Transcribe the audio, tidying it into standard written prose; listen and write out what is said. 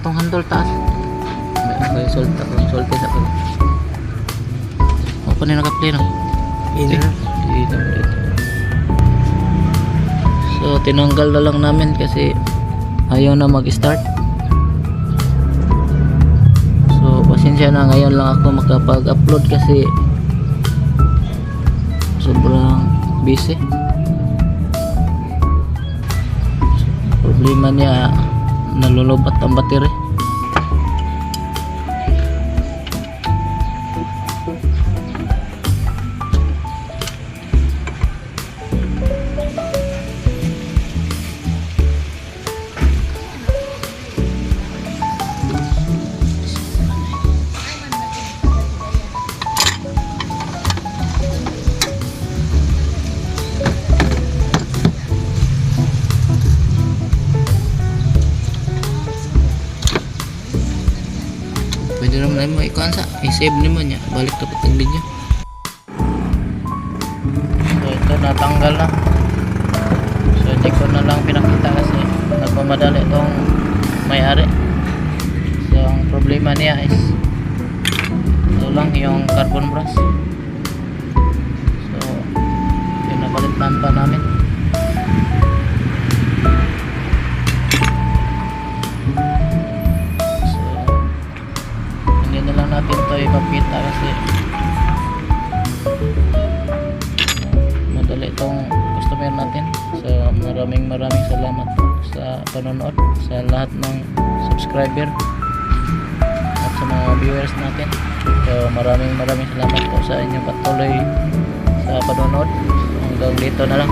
tong handle taas. May solta sa ko. Opo na naka-play no. Inner. So tinanggal na lang namin kasi ayaw na mag-start. So pasensya na, ngayon lang ako makapag-upload kasi sobrang busy. Problema niya, nalulubat ang battery. Pwede naman mo ikuan sa i-save naman niya, balik dapat ang video. So ito natanggal na. So hindi ko na lang pinakita kasi nagmamadali itong may-ari. So ang problema niya is ito lang yung carbon brush. So pinabalitan pa namin. Natin to ipapita kasi madali itong customer natin. So maraming salamat sa panonood sa lahat ng subscriber at sa mga viewers natin. So maraming salamat po sa inyong patuloy sa panonood. So, hanggang dito na lang.